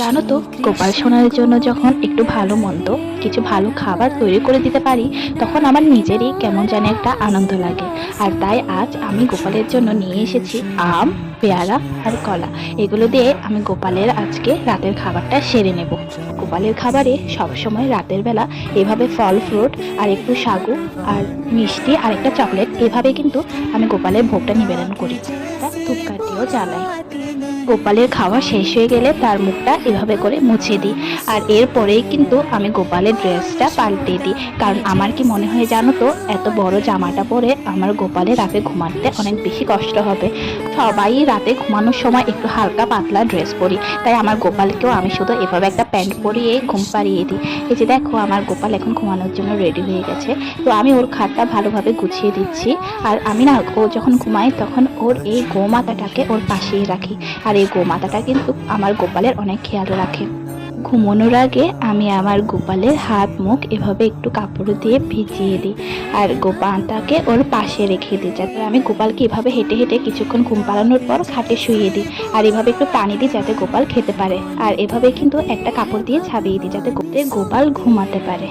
জানো তো, গোপাল সোনার জন্য যখন একটু ভালো মন্দ কিছু ভালো খাবার তৈরি করে দিতে পারি, তখন আমার নিজেরই কেমন জানি একটা আনন্দ লাগে। আর তাই আজ আমি গোপালের জন্য নিয়ে এসেছি আম, পেয়ারা আর কলা। এগুলো দিয়ে আমি গোপালের আজকে রাতের খাবারটা সেরে নেব। গোপালের খাবারে সবসময় রাতের বেলা এভাবে ফল ফ্রুট আর একটু সাগু আর মিষ্টি আর একটা চকলেট, এভাবে কিন্তু আমি গোপালের ভোগটা নিবেদন করি। তা ধূপকাঠিও জ্বালাই। গোপালের খাওয়া শেষ হয়ে গেলে তার মুখটা এভাবে করে মুছে দিই। আর এরপরেই কিন্তু আমি গোপালের ড্রেসটা পাল্টে দিই, কারণ আমার কি মনে হয় জানো তো, এত বড় জামাটা পরে আমার গোপালে রাতে ঘুমাতে অনেক বেশি কষ্ট হবে। সবাই রাতে ঘুমানোর সময় একটু হালকা পাতলা ড্রেস পরি, তাই আমার গোপালকেও আমি শুধু এভাবে একটা প্যান্ট পরিয়ে ঘুম পাড়িয়ে দিই। এই যে দেখো, আমার গোপাল এখন ঘুমানোর জন্য রেডি হয়ে গেছে। তো আমি ওর খাটটা ভালোভাবে গুছিয়ে দিচ্ছি। আর আমি না, ও যখন ঘুমায় তখন ওর এই গোমাতাটাকে ওর পাশেই রাখি। আর এই গোমাতাটা কিন্তু আমার গোপালের অনেক খেয়াল রাখে। ঘুমানোর আগে আমি আমার গোপালের হাত মুখ এভাবে একটু কাপড় দিয়ে ভিজিয়ে দিই। আর গোপালটাকে ওর পাশে রেখে দিই, যাতে আমি গোপালকে এভাবে হেঁটে হেঁটে কিছুক্ষণ ঘুম পাড়ানোর পর খাটে শুইয়ে দিই। আর এভাবে একটু পানি দিই যাতে গোপাল খেতে পারে। আর এভাবে কিন্তু একটা কাপড় দিয়ে ছাপিয়ে দিই যাতে গোপাল ঘুমাতে পারে।